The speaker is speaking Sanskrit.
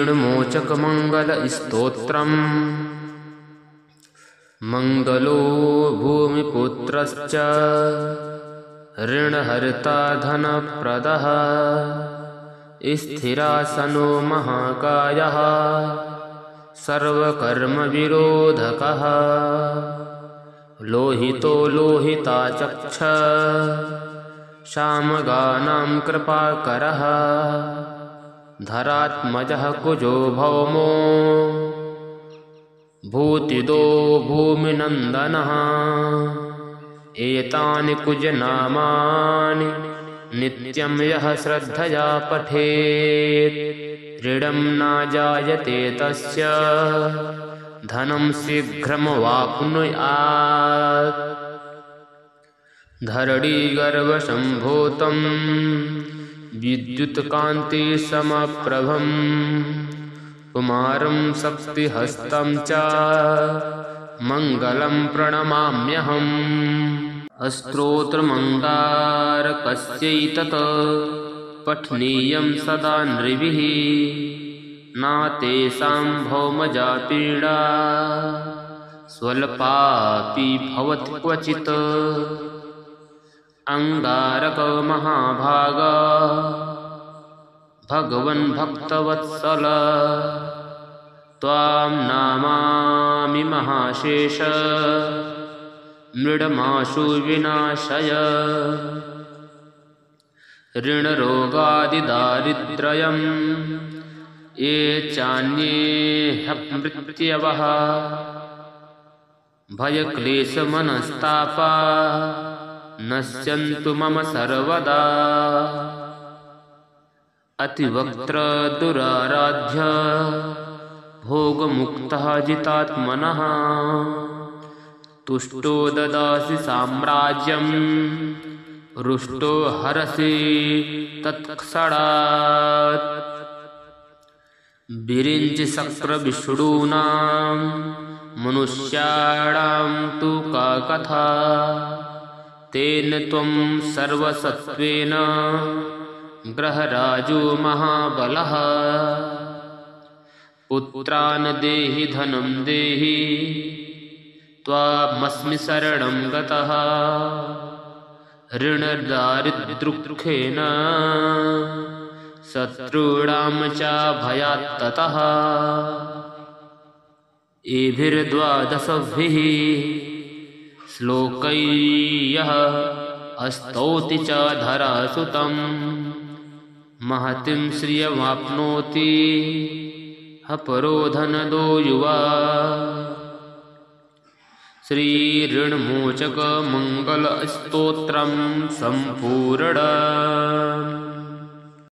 श्रीऋण्मोचकमङ्गलस्तोत्रम् मङ्गलो भूमिपुत्रश्च ऋणहर्ता धनप्रदः स्थिरासनो महाकायः सर्वकर्मविरोधकः लोहितो लोहिताचक्ष श्यामगानां कृपाकरः धरात्मजः कुजो भौमो भूतिदो भूमिनन्दनः एतानि कुजनामानि नित्यं यः श्रद्धया पठेत् ऋणं न जायते तस्य धनं शीघ्रमवाप्नुयात् धरणीगर्भसम्भूतं विद्युत्कान्तिसमप्रभं कुमारं शक्तिहस्तं च मङ्गलं प्रणमाम्यहम् स्तोत्रमङ्गारकस्यैतत् पठनीयं सदा नृभिः नातेषां भौमजा पीडा स्वल्पापि भवति क्वचित् अंगारक महाभाग भगवन् भक्तवत्सल त्वां नमामि महाशेष मृडमाशु विनाशय ऋणरोगादिदारिद्र्यं ये चान्ये ह्यमृत्यवः भयक्लेशमनस्तापा नश्यन्तु मम सर्वदा अतिवक्त्रदुराराध्य भोगमुक्तः जितात्मनः तुष्टो ददासि साम्राज्यं रुष्टो हरसि तत्क्षणात् विरिञ्चिशक्रविष्णूनां मनुष्याणां तु का कथा तेन त्वं सर्वसत्त्वेन ग्रहराजो महाबलः पुत्रान् देहि धनं देहि त्वामस्मि शरणं गतः ऋणदारिद्र्यदुःखेन शत्रूणां च भयात्ततः एभिर्द्वादशभिः श्लोकैः स्तौति च धरासुतं महतीं श्रियमाप्नोति अपरो धनदो युवा श्रीऋण्मोचकमङ्गलस्तोत्रं सम्पूर्णम्।